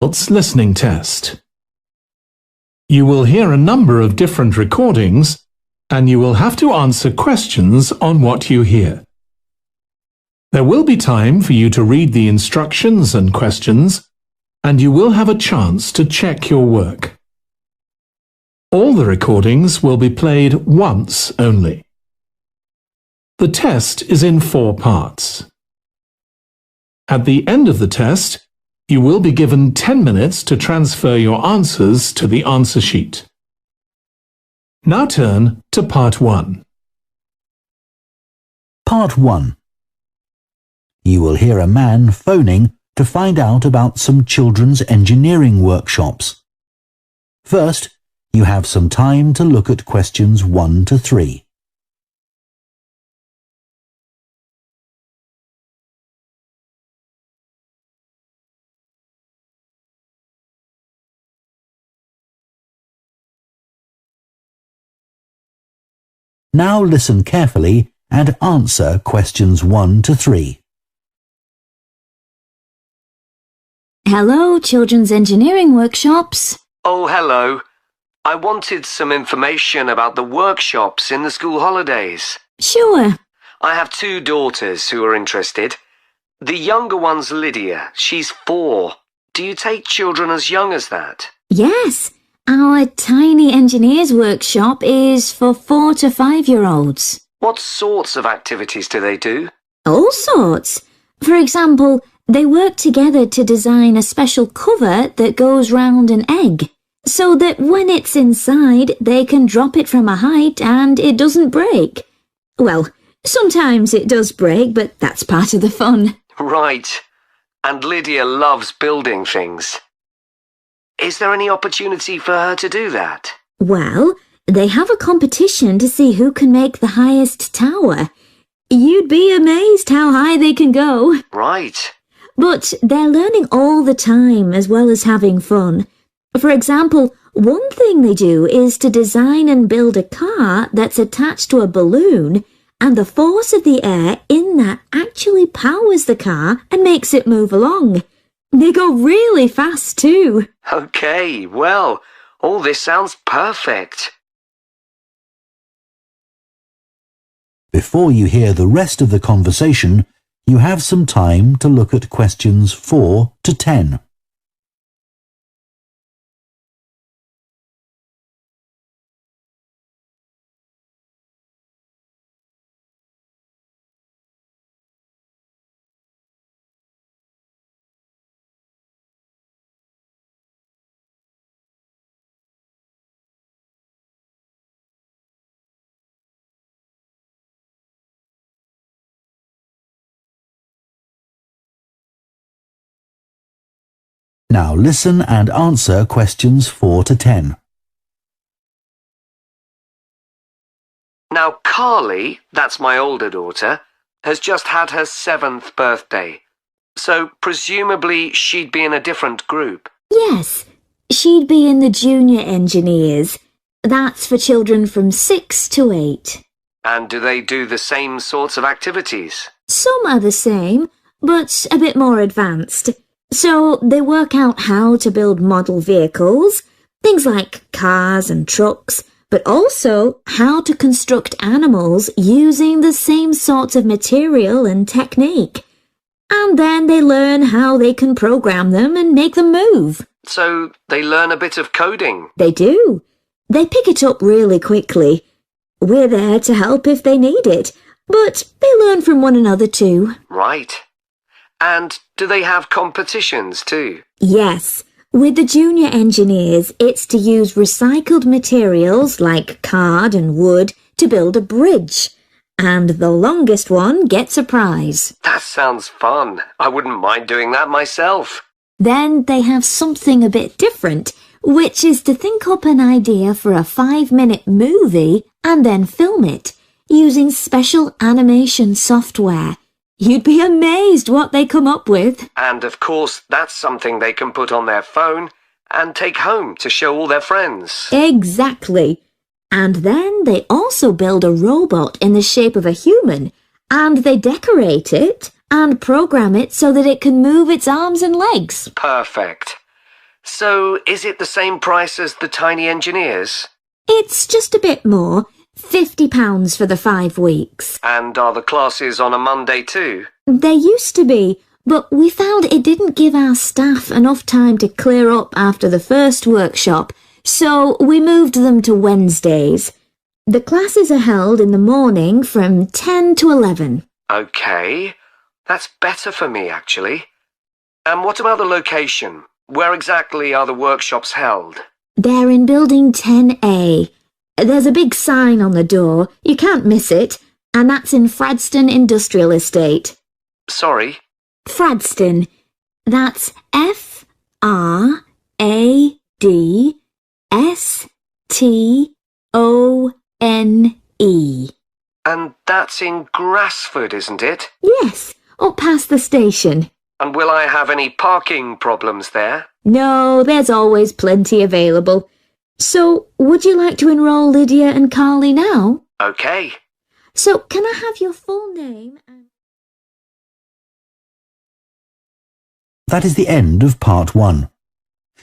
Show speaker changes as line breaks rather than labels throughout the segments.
Ielts listening test. You will hear a number of different recordings, and you will have to answer questions on what you hear. There will be time for you to read the instructions and questions, and you will have a chance to check your work. All the recordings will be played once only. The test is in 4 parts. At the end of the test, you will be given 10 minutes to transfer your answers to the answer sheet. Now turn to Part 1.
Part 1. You will hear a man phoning to find out about some children's engineering workshops. First, you have some time to look at questions 1 to 3. Now listen carefully and answer questions 1 to 3.
Hello, Children's Engineering Workshops.
Oh, hello. I wanted some information about the workshops in the school holidays.
Sure.
I have 2 daughters who are interested. The younger one's Lydia. She's 4. Do you take children as young as that?
Yes. Our tiny engineers workshop is for 4 to 5-year-olds.
What sorts of activities do they do?
All sorts. For example, they work together to design a special cover that goes round an egg, so that when it's inside, they can drop it from a height and it doesn't break. Well, sometimes it does break, but that's part of the fun.
Right. And Lydia loves building things. Is there any opportunity for her to do that?
Well, they have a competition to see who can make the highest tower. You'd be amazed how high they can go.
Right.
But they're learning all the time as well as having fun. For example, one thing they do is to design and build a car that's attached to a balloon, and the force of the air in that actually powers the car and makes it move along. They go really fast too.
Okay, well, all this sounds perfect.
Before you hear the rest of the conversation, you have some time to look at questions 4 to 10. Now listen and answer questions 4 to 10.
Now, Carly, that's my older daughter, has just had her 7th birthday. So presumably she'd be in a different group.
Yes, she'd be in the junior engineers. That's for children from 6 to 8.
And do they do the same sorts of activities?
Some are the same, but a bit more advanced. So they work out how to build model vehicles, things like cars and trucks, but also how to construct animals using the same sorts of material and technique. And then they learn how they can program them and make them move.
So they learn a bit of coding?
They do. They pick it up really quickly. We're there to help if they need it, but they learn from one another too.
Right. And do they have competitions too?
Yes. With the junior engineers, it's to use recycled materials like card and wood to build a bridge. And the longest one gets a prize.
That sounds fun. I wouldn't mind doing that myself.
Then they have something a bit different, which is to think up an idea for a 5-minute movie and then film it using special animation software. You'd be amazed what they come up with.
And of course, that's something they can put on their phone and take home to show all their friends.
Exactly. And then they also build a robot in the shape of a human, and they decorate it and program it so that it can move its arms and legs.
Perfect. So, is it the same price as the tiny engineers?
It's just a bit more, £50 for the 5 weeks.
And are the classes on a Monday too?
They used to be, but we found it didn't give our staff enough time to clear up after the first workshop, so we moved them to Wednesdays. The classes are held in the morning from 10 to 11.
Okay, that's better for me actually. And what about the location? Where exactly are the workshops held?
They're in Building 10A. There's a big sign on the door, you can't miss it, and that's in Fradston Industrial Estate.
Sorry?
Fradston. That's F-R-A-D-S-T-O-N-E.
And that's in Grassford, isn't it?
Yes, up past the station.
And will I have any parking problems there?
No, there's always plenty available. So, would you like to enrol Lydia and Carly now?
Okay.
So, can I have your full name and...
That is the end of part 1.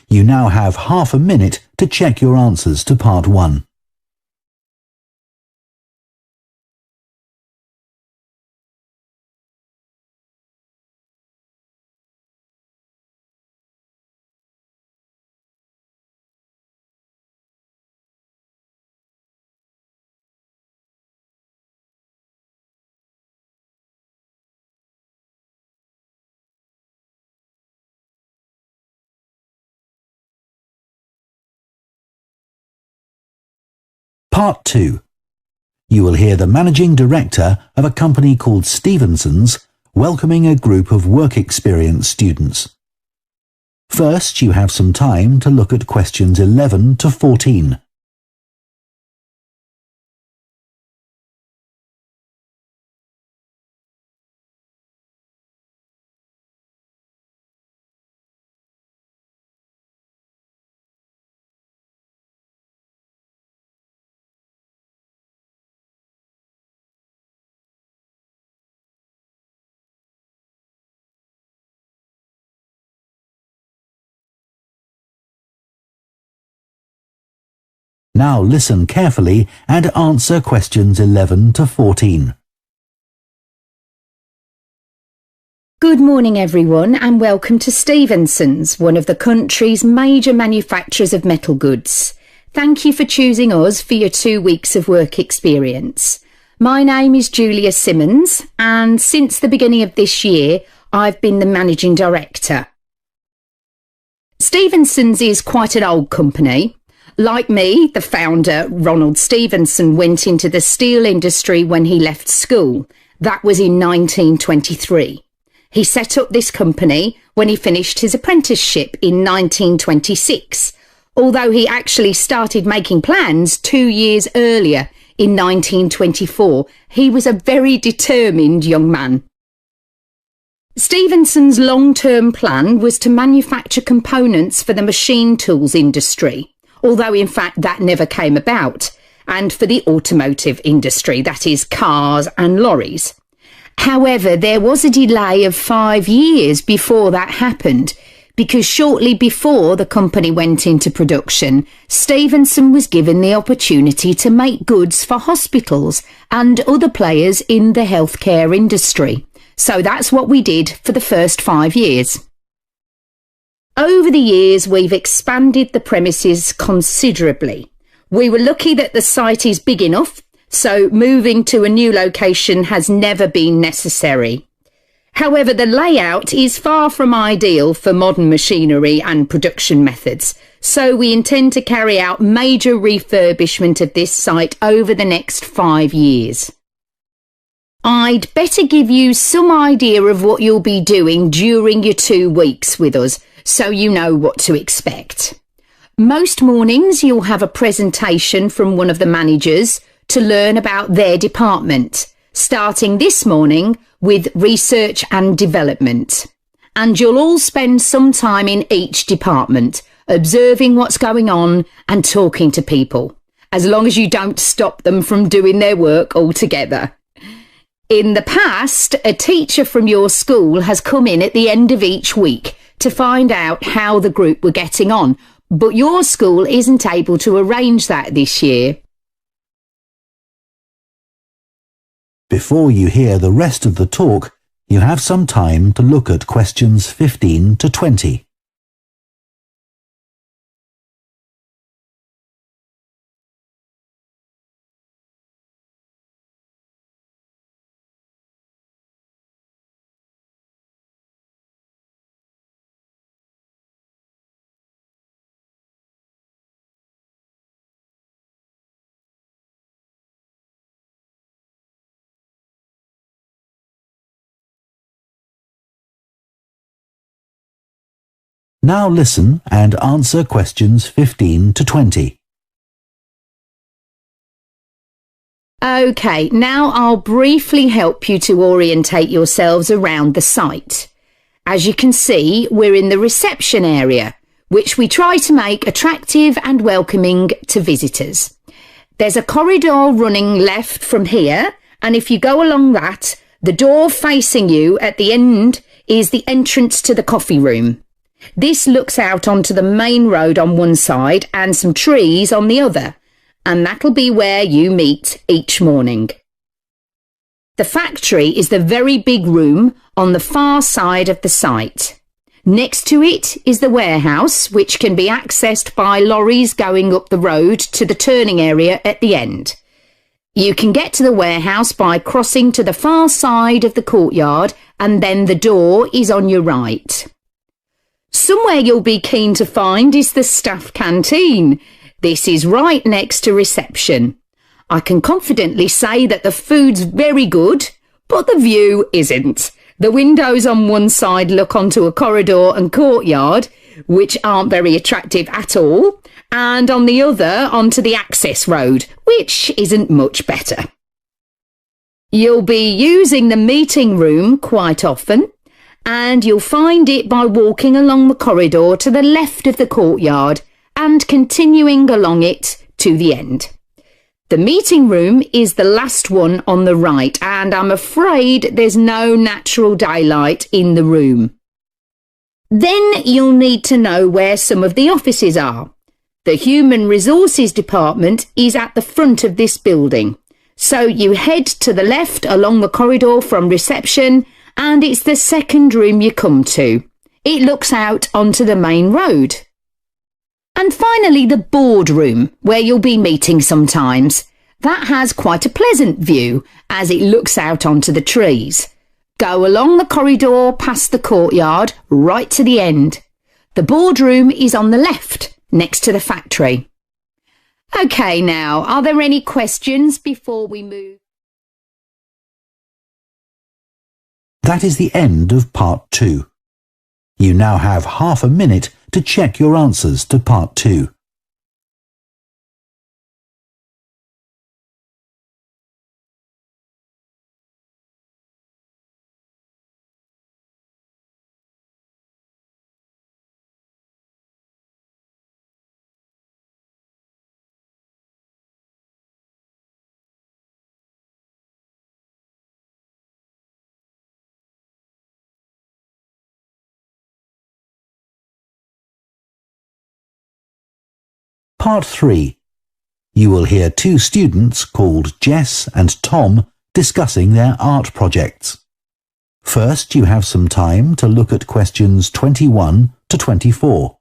You now have half a minute to check your answers to part 1. Part 2. You will hear the managing director of a company called Stevenson's welcoming a group of work experience students. First, you have some time to look at questions 11 to 14. Now listen carefully and answer questions 11 to 14.
Good morning everyone and welcome to Stevenson's, one of the country's major manufacturers of metal goods. Thank you for choosing us for your 2 weeks of work experience. My name is Julia Simmons and since the beginning of this year I've been the managing director. Stevenson's is quite an old company. Like me, the founder, Ronald Stevenson, went into the steel industry when he left school. That was in 1923. He set up this company when he finished his apprenticeship in 1926, although he actually started making plans 2 years earlier in 1924. He was a very determined young man. Stevenson's long-term plan was to manufacture components for the machine tools industry, although in fact that never came about, and for the automotive industry, that is cars and lorries. However, there was a delay of 5 years before that happened, because shortly before the company went into production, Stevenson was given the opportunity to make goods for hospitals and other players in the healthcare industry. So that's what we did for the first 5 years. Over the years, we've expanded the premises considerably. We were lucky that the site is big enough, so moving to a new location has never been necessary. However, the layout is far from ideal for modern machinery and production methods, so we intend to carry out major refurbishment of this site over the next 5 years. I'd better give you some idea of what you'll be doing during your 2 weeks with us, so you know what to expect. Most mornings you'll have a presentation from one of the managers to learn about their department, starting this morning with research and development. And you'll all spend some time in each department, observing what's going on and talking to people, as long as you don't stop them from doing their work altogether. In the past, a teacher from your school has come in at the end of each week to find out how the group were getting on, but your school isn't able to arrange that this year.
Before you hear the rest of the talk, you have some time to look at questions 15 to 20. Now listen and answer questions 15 to 20.
OK, now I'll briefly help you to orientate yourselves around the site. As you can see, we're in the reception area, which we try to make attractive and welcoming to visitors. There's a corridor running left from here, and if you go along that, the door facing you at the end is the entrance to the coffee room. This looks out onto the main road on one side and some trees on the other, and that'll be where you meet each morning. The factory is the very big room on the far side of the site. Next to it is the warehouse, which can be accessed by lorries going up the road to the turning area at the end. You can get to the warehouse by crossing to the far side of the courtyard, and then the door is on your right. Somewhere you'll be keen to find is the staff canteen. This is right next to reception. I can confidently say that the food's very good, but the view isn't. The windows on one side look onto a corridor and courtyard, which aren't very attractive at all, and on the other onto the access road, which isn't much better. You'll be using the meeting room quite often, and you'll find it by walking along the corridor to the left of the courtyard and continuing along it to the end. The meeting room is the last one on the right, and I'm afraid there's no natural daylight in the room. Then you'll need to know where some of the offices are. The Human Resources Department is at the front of this building, so you head to the left along the corridor from reception, and it's the second room you come to. It looks out onto the main road. And finally, the boardroom, where you'll be meeting sometimes. That has quite a pleasant view, as it looks out onto the trees. Go along the corridor past the courtyard, right to the end. The boardroom is on the left, next to the factory. OK, now, are there any questions before we move?
That is the end of part 2. You now have half a minute to check your answers to part 2. Part 3. You will hear 2 students called Jess and Tom discussing their art projects. First, you have some time to look at questions 21 to 24.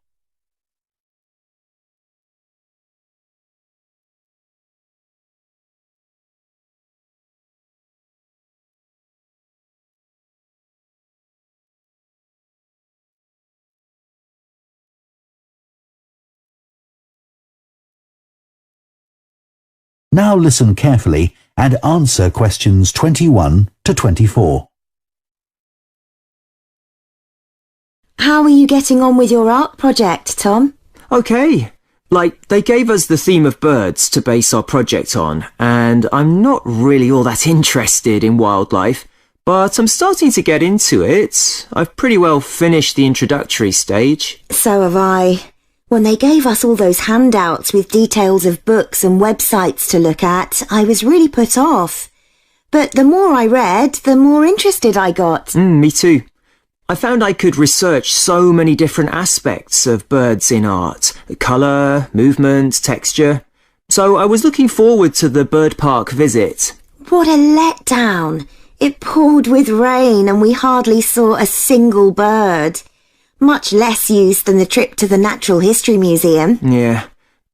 Now listen carefully and answer questions 21 to 24.
How are you getting on with your art project, Tom?
Okay. They gave us the theme of birds to base our project on, and I'm not really all that interested in wildlife, but I'm starting to get into it. I've pretty well finished the introductory stage.
So have I. When they gave us all those handouts with details of books and websites to look at, I was really put off. But the more I read, the more interested I got.
Me too. I found I could research so many different aspects of birds in art. Colour, movement, texture. So I was looking forward to the bird park visit.
What a letdown. It poured with rain and we hardly saw a single bird. Much less use than the trip to the Natural History Museum.
Yeah.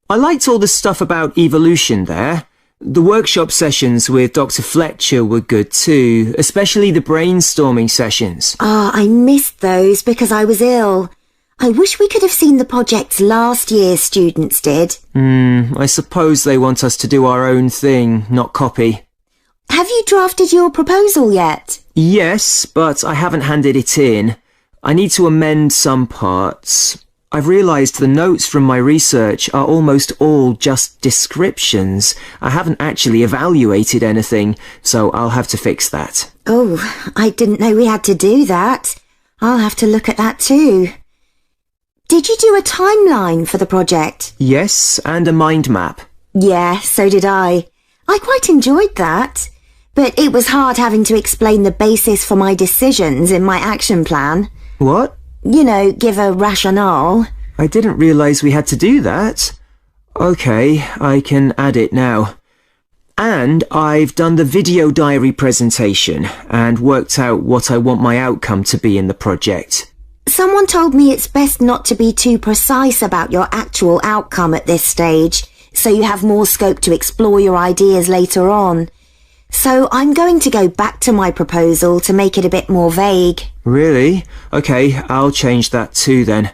I liked all the stuff about evolution there. The workshop sessions with Dr. Fletcher were good too, especially the brainstorming sessions.
I missed those because I was ill. I wish we could have seen the projects last year's students did.
I suppose they want us to do our own thing, not copy.
Have you drafted your proposal yet?
Yes, but I haven't handed it in. I need to amend some parts. I've realised the notes from my research are almost all just descriptions. I haven't actually evaluated anything, so I'll have to fix that.
Oh, I didn't know we had to do that. I'll have to look at that too. Did you do a timeline for the project?
Yes, and a mind map.
Yeah, so did I. I quite enjoyed that. But it was hard having to explain the basis for my decisions in my action plan.
What?
You know, give a rationale.
I didn't realise we had to do that. OK, I can add it now. And I've done the video diary presentation and worked out what I want my outcome to be in the project.
Someone told me it's best not to be too precise about your actual outcome at this stage, so you have more scope to explore your ideas later on. So I'm going to go back to my proposal to make it a bit more vague.
Really? OK, I'll change that too then.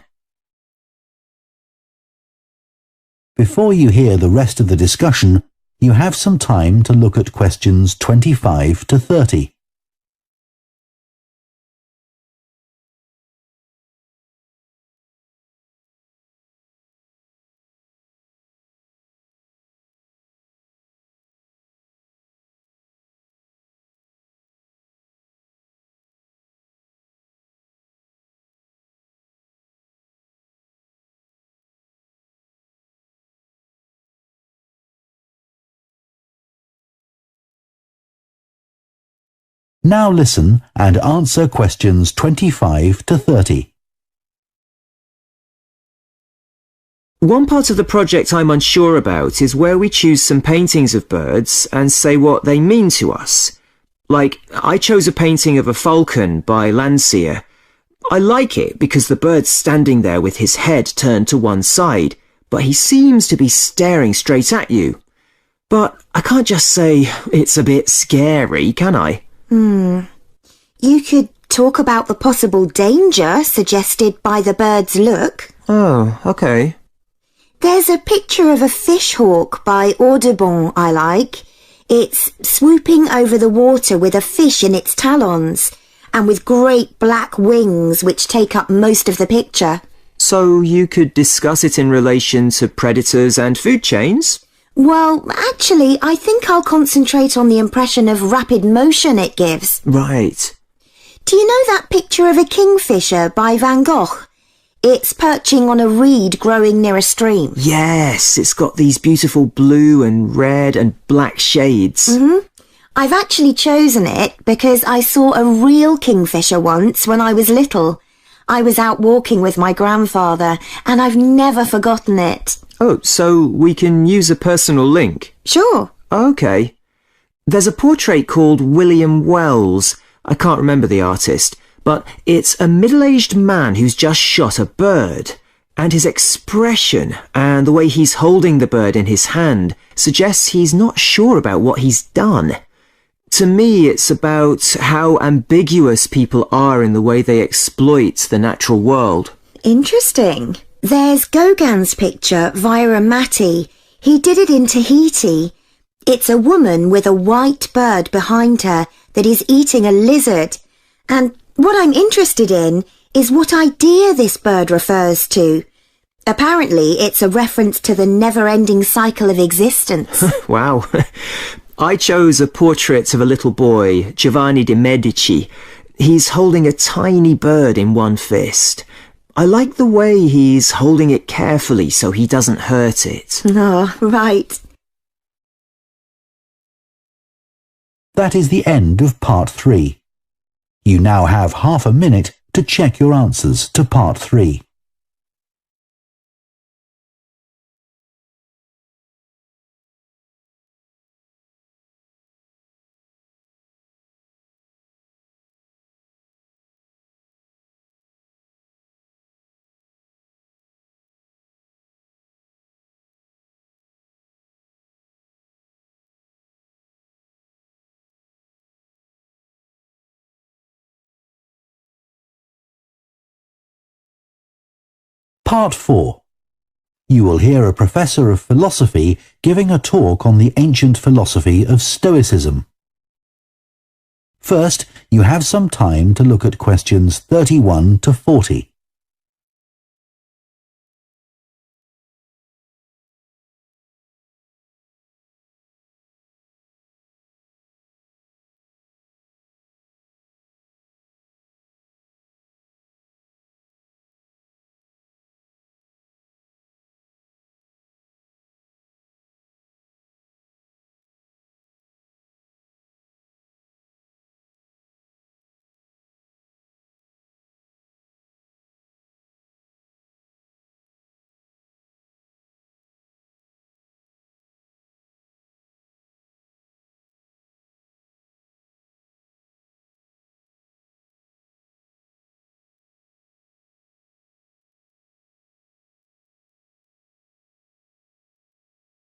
Before you hear the rest of the discussion, you have some time to look at questions 25 to 30. Now listen and answer questions 25 to 30.
One part of the project I'm unsure about is where we choose some paintings of birds and say what they mean to us. Like, I chose a painting of a falcon by Landseer. I like it because the bird's standing there with his head turned to one side, but he seems to be staring straight at you. But I can't just say it's a bit scary, can I?
You could talk about the possible danger suggested by the bird's look.
Oh, OK.
There's a picture of a fish hawk by Audubon I like. It's swooping over the water with a fish in its talons and with great black wings which take up most of the picture.
So you could discuss it in relation to predators and food chains?
Well, actually, I think I'll concentrate on the impression of rapid motion it gives.
Right.
Do you know that picture of a kingfisher by Van Gogh? It's perching on a reed growing near a stream.
Yes, it's got these beautiful blue and red and black shades.
I've actually chosen it because I saw a real kingfisher once when I was little. I was out walking with my grandfather and I've never forgotten it.
Oh, so we can use a personal link?
Sure.
OK. There's a portrait called William Wells. I can't remember the artist, but it's a middle-aged man who's just shot a bird. And his expression and the way he's holding the bird in his hand suggests he's not sure about what he's done. To me, it's about how ambiguous people are in the way they exploit the natural world.
Interesting. There's Gauguin's picture via a Matty. He did it in Tahiti. It's a woman with a white bird behind her that is eating a lizard. And what I'm interested in is what idea this bird refers to. Apparently, it's a reference to the never-ending cycle of existence.
Wow. I chose a portrait of a little boy, Giovanni de' Medici. He's holding a tiny bird in one fist. I like the way he's holding it carefully so he doesn't hurt it.
Oh, right.
That is the end of part 3. You now have half a minute to check your answers to Part 3. Part 4. You will hear a professor of philosophy giving a talk on the ancient philosophy of Stoicism. First, you have some time to look at questions 31 to 40.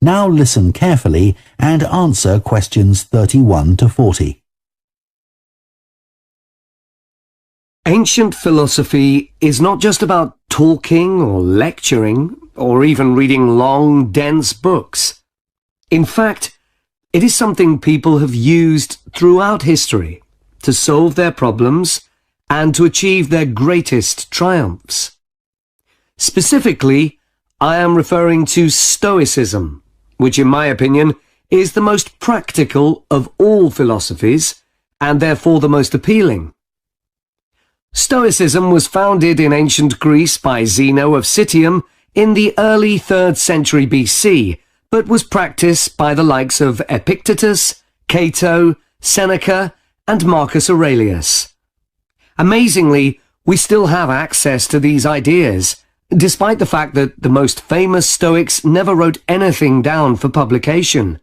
Now listen carefully and answer questions 31 to 40.
Ancient philosophy is not just about talking or lecturing or even reading long, dense books. In fact, it is something people have used throughout history to solve their problems and to achieve their greatest triumphs. Specifically, I am referring to Stoicism, which in my opinion is the most practical of all philosophies and therefore the most appealing. Stoicism was founded in ancient Greece by Zeno of Citium in the early 3rd century BC, but was practiced by the likes of Epictetus, Cato, Seneca, and Marcus Aurelius. Amazingly, we still have access to these ideas, despite the fact that the most famous Stoics never wrote anything down for publication.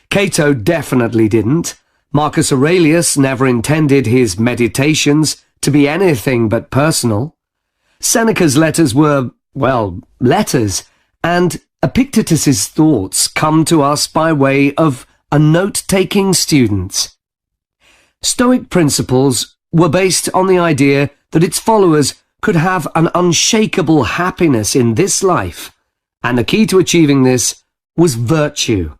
Cato definitely didn't. Marcus Aurelius never intended his meditations to be anything but personal. Seneca's letters were, well, letters, and Epictetus's thoughts come to us by way of a note-taking student. Stoic principles were based on the idea that its followers could have an unshakable happiness in this life, and the key to achieving this was virtue.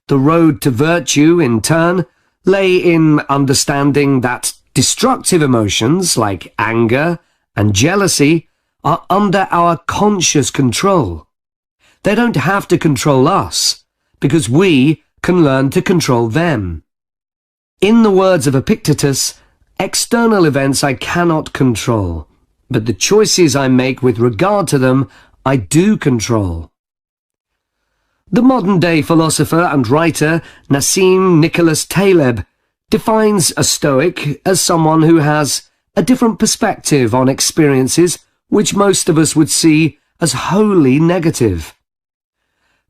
The road to virtue, in turn, lay in understanding that destructive emotions like anger and jealousy are under our conscious control. They don't have to control us, because we can learn to control them. In the words of Epictetus, external events I cannot control, but the choices I make with regard to them, I do control. The modern-day philosopher and writer Nassim Nicholas Taleb defines a Stoic as someone who has a different perspective on experiences which most of us would see as wholly negative.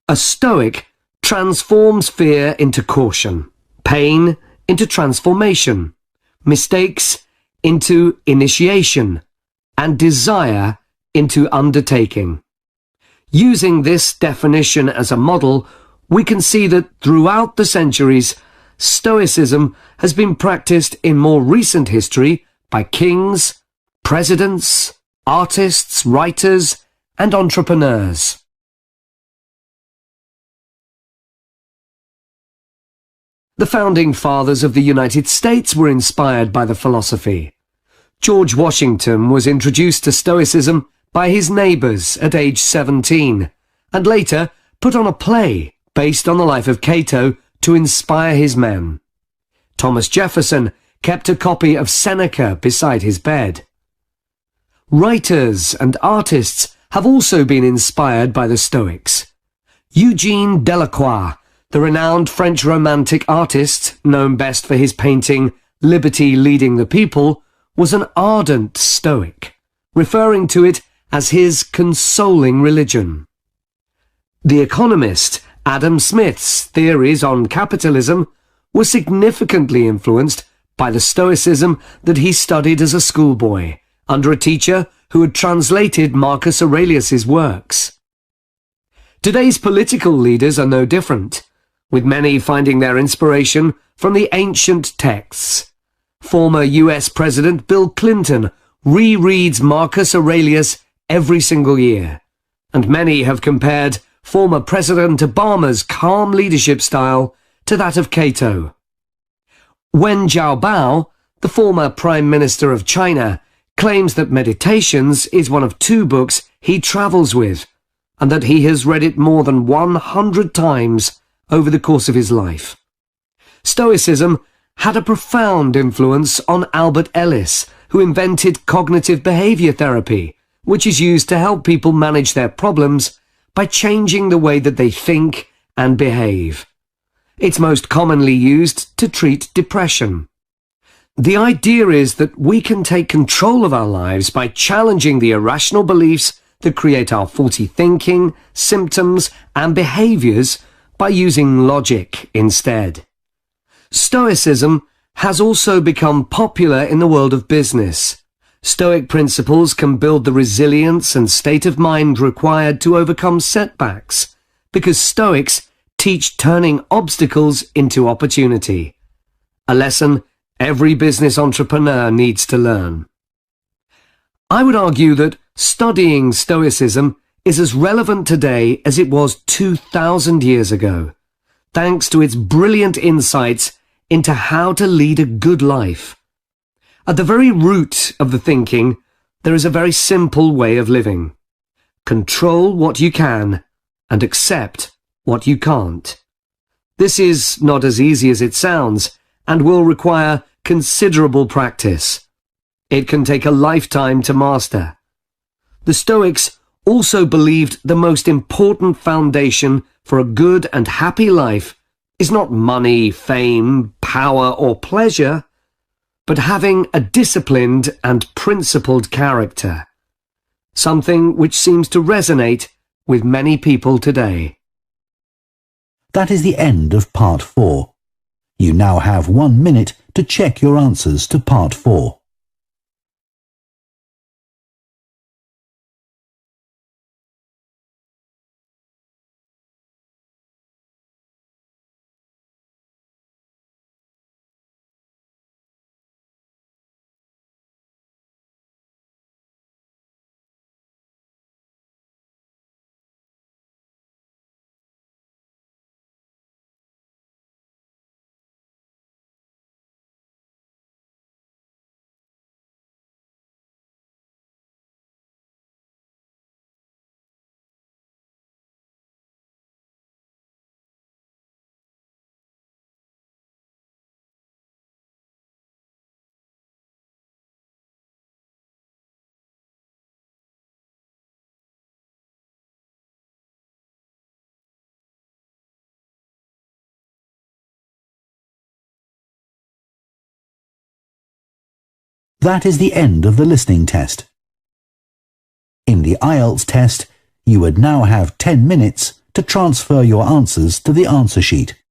A Stoic transforms fear into caution, pain into transformation, mistakes into initiation, and desire into undertaking. Using this definition as a model, we can see that throughout the centuries, Stoicism has been practiced in more recent history by kings, presidents, artists, writers, and entrepreneurs. The founding fathers of the United States were inspired by the philosophy. George Washington was introduced to Stoicism by his neighbours at age 17, and later put on a play based on the life of Cato to inspire his men. Thomas Jefferson kept a copy of Seneca beside his bed. Writers and artists have also been inspired by the Stoics. Eugene Delacroix, the renowned French Romantic artist, known best for his painting Liberty Leading the People, was an ardent Stoic, referring to it as his consoling religion. The economist Adam Smith's theories on capitalism were significantly influenced by the Stoicism that he studied as a schoolboy under a teacher who had translated Marcus Aurelius's works. Today's political leaders are no different, with many finding their inspiration from the ancient texts. Former US President Bill Clinton rereads Marcus Aurelius every single year, and many have compared former President Obama's calm leadership style to that of Cato. Wen Jiabao, the former Prime Minister of China, claims that Meditations is one of 2 books he travels with, and that he has read it more than 100 times over the course of his life. Stoicism had a profound influence on Albert Ellis, who invented cognitive behavior therapy, which is used to help people manage their problems by changing the way that they think and behave. It's most commonly used to treat depression. The idea is that we can take control of our lives by challenging the irrational beliefs that create our faulty thinking, symptoms, and behaviors by using logic instead. Stoicism has also become popular in the world of business. Stoic principles can build the resilience and state of mind required to overcome setbacks, because Stoics teach turning obstacles into opportunity, a lesson every business entrepreneur needs to learn. I would argue that studying Stoicism is as relevant today as it was 2,000 years ago, thanks to its brilliant insights into how to lead a good life. At the very root of the thinking, there is a very simple way of living. Control what you can and accept what you can't. This is not as easy as it sounds and will require considerable practice. It can take a lifetime to master. The Stoics also believed the most important foundation for a good and happy life is not money, fame, power, or pleasure, but having a disciplined and principled character, something which seems to resonate with many people today.
That is the end of Part 4. You now have 1 minute to check your answers to Part 4. That is the end of the listening test. In the IELTS test, you would now have 10 minutes to transfer your answers to the answer sheet.